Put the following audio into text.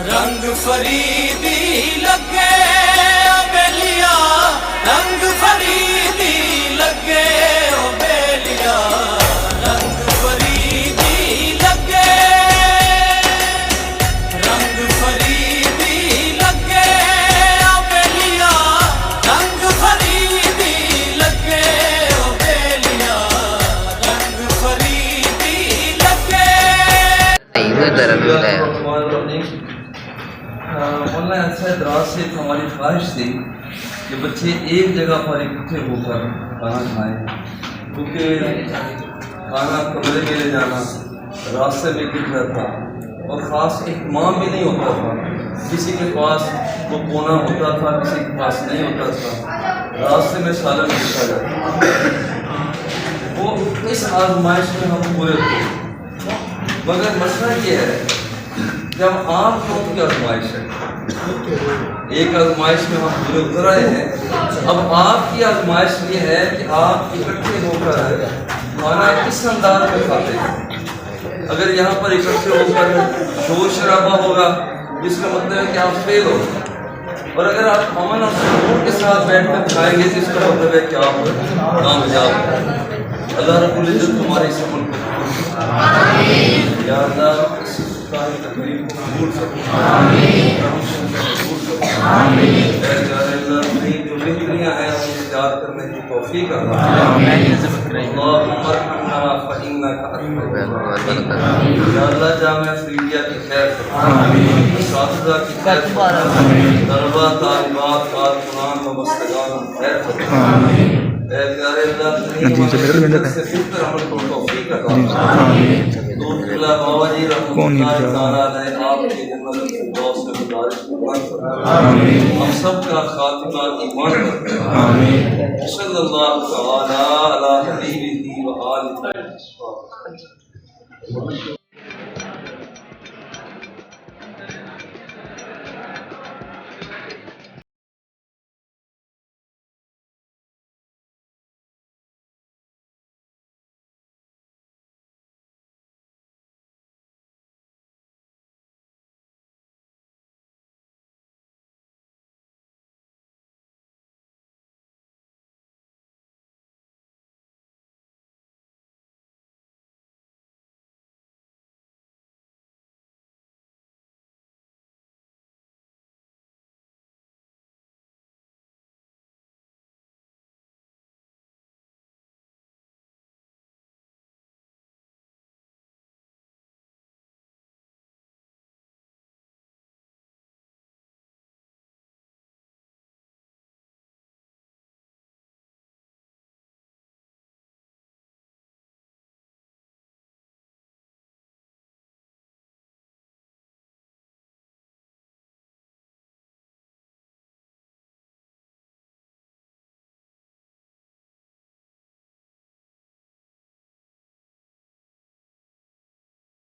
रंग फरीदी लगे ओ बेलिया, रंग फरीदी लगे ओ बेलिया, रंग फरीदी लगे, रंग फरीदी लगे ओ बेलिया, रंग फरीदी लगे ओ बेलिया, रंग फरीदी लगे। ऑनलाइन दराज से हमारी ख्वाहिश थी कि बच्चे एक जगह पर इकट्ठे होकर खाना खाएँ, क्योंकि खाना कमरे में ले जाना रास्ते में गिर जाता और ख़ास इहतमाम भी नहीं होता था। किसी के पास वो कोना होता था, किसी के पास नहीं होता था, रास्ते में सालन लिखा जाता। वो इस आजमाइश में हम पूरे थे, मगर मसला ये है जब आप लोगों की आजमाइश है, एक आजमाइश में हम पूरे उतर आए हैं, अब आपकी आजमाइश ये है कि आप इकट्ठे होकर खाना किस अंदाज में खाते हैं। अगर यहाँ पर इकट्ठे होकर शोर शराबा होगा इसका मतलब है कि आप फेल हो, और अगर आप अमन और सुकून के साथ बैठकर खाएंगे तो इसका मतलब है कि आप कामयाब। अल्लाह रब्बुल इज्जत तुम्हारे इस अमल को या अल्लाह तकलीफ को कबूल करो, जो बेहतरियाँ हैं उन्हें याद करने की तौफीक अता या अल्लाह जामिया फ़रीदिया की खैर साथिदा की खैर, तलबा तालिबात कारकुनान व बस्तगान खैर हम सब का खातिमा ईमान पर सल्लल्लाहु अलैहि व आलिहि